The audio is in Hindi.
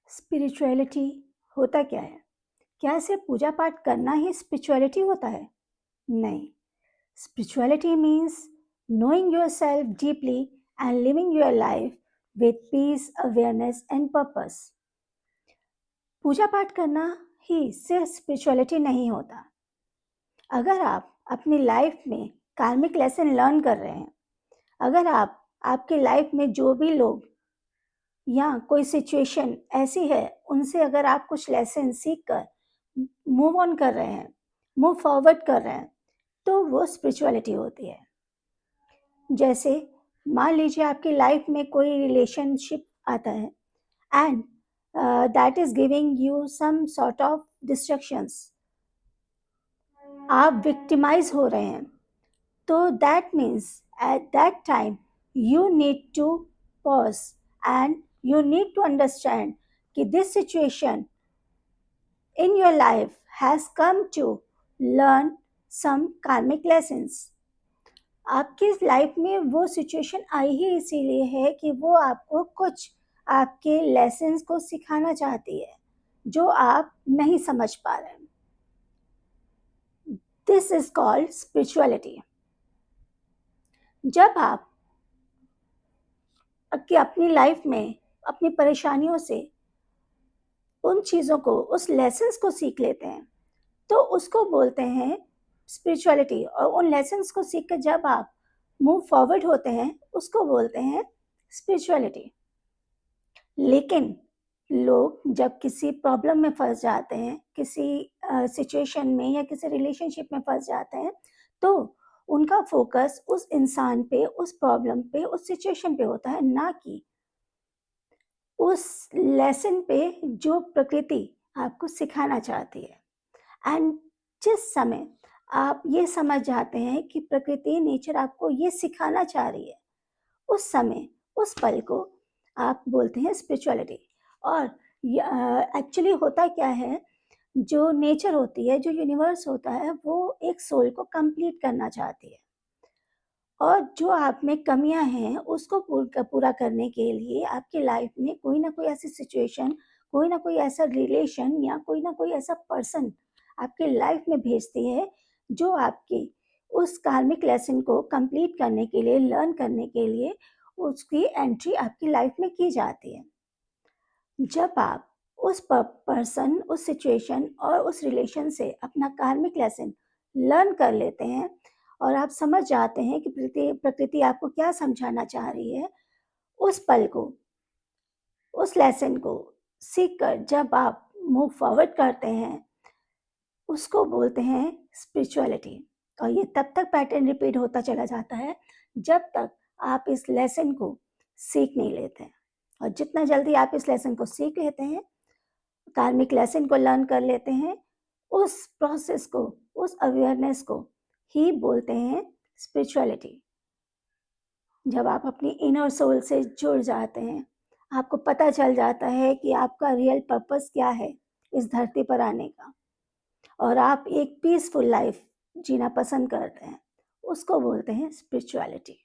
स्पिरिचुअलिटी होता क्या है? क्या सिर्फ पूजा पाठ करना ही स्पिरिचुअलिटी होता है? नहीं। Spirituality means knowing yourself deeply and living your life with peace, awareness and purpose. पूजा पाठ करना ही सिर्फ स्पिरिचुअलिटी नहीं होता। अगर आप अपनी लाइफ में कार्मिक लेसन लर्न कर रहे हैं, अगर आप आपकी लाइफ में जो भी लोग या कोई सिचुएशन ऐसी है, उनसे अगर आप कुछ लेसन सीख कर मूव ऑन कर रहे हैं, मूव फॉरवर्ड कर रहे हैं, तो वो स्पिरिचुअलिटी होती है। जैसे मान लीजिए आपकी लाइफ में कोई रिलेशनशिप आता है and that is giving you some sort of destructions, आप विक्टिमाइज हो रहे हैं, तो that means at that time you need to pause and you need to understand कि this situation in your life has come to learn some karmic lessons. आपकी लाइफ में वो सिचुएशन आई ही इसीलिए है कि वो आपको कुछ आपके लेसन्स को सिखाना चाहती है जो आप नहीं समझ पा रहे हैं। This is called spirituality. जब आप कि अपनी लाइफ में अपनी परेशानियों से उन चीज़ों को, उस लेसन्स को सीख लेते हैं, तो उसको बोलते हैं स्पिरिचुअलिटी। और उन लेसन्स को सीख कर जब आप मूव फॉरवर्ड होते हैं, उसको बोलते हैं स्पिरिचुअलिटी। लेकिन लोग जब किसी प्रॉब्लम में फंस जाते हैं, किसी सिचुएशन में या किसी रिलेशनशिप में फंस जाते हैं, तो उनका फोकस उस इंसान पे, उस प्रॉब्लम पे, उस सिचुएशन पे होता है, ना कि उस लेसन पे जो प्रकृति आपको सिखाना चाहती है। एंड जिस समय आप ये समझ जाते हैं कि प्रकृति, नेचर आपको ये सिखाना चाह रही है, उस समय, उस पल को आप बोलते हैं स्पिरिचुअलिटी। और एक्चुअली होता क्या है, जो नेचर होती है, जो यूनिवर्स होता है, वो एक सोल को कंप्लीट करना चाहती है। और जो आप में कमियां हैं, उसको पूरा करने के लिए आपकी लाइफ में कोई ना कोई ऐसी सिचुएशन, कोई ना कोई ऐसा रिलेशन या कोई ना कोई ऐसा पर्सन आपकी लाइफ में भेजती है, जो आपकी उस कार्मिक लेसन को कंप्लीट करने के लिए, लर्न करने के लिए उसकी एंट्री आपकी लाइफ में की जाती है। जब आप उस पर्सन, उस सिचुएशन और उस रिलेशन से अपना कार्मिक लेसन लर्न कर लेते हैं और आप समझ जाते हैं कि प्रकृति आपको क्या समझाना चाह रही है, उस पल को, उस लेसन को सीख कर जब आप मूव फॉरवर्ड करते हैं, उसको बोलते हैं स्पिरिचुअलिटी। और ये तब तक पैटर्न रिपीट होता चला जाता है जब तक आप इस लेसन को सीख नहीं लेते हैं। और जितना जल्दी आप इस लेसन को सीख लेते हैं, कार्मिक लेसन को लर्न कर लेते हैं, उस प्रोसेस को, उस अवेयरनेस को ही बोलते हैं स्पिरिचुअलिटी। जब आप अपनी इनर सोल से जुड़ जाते हैं, आपको पता चल जाता है कि आपका रियल पर्पस क्या है इस धरती पर आने का, और आप एक पीसफुल लाइफ जीना पसंद करते हैं, उसको बोलते हैं स्पिरिचुअलिटी।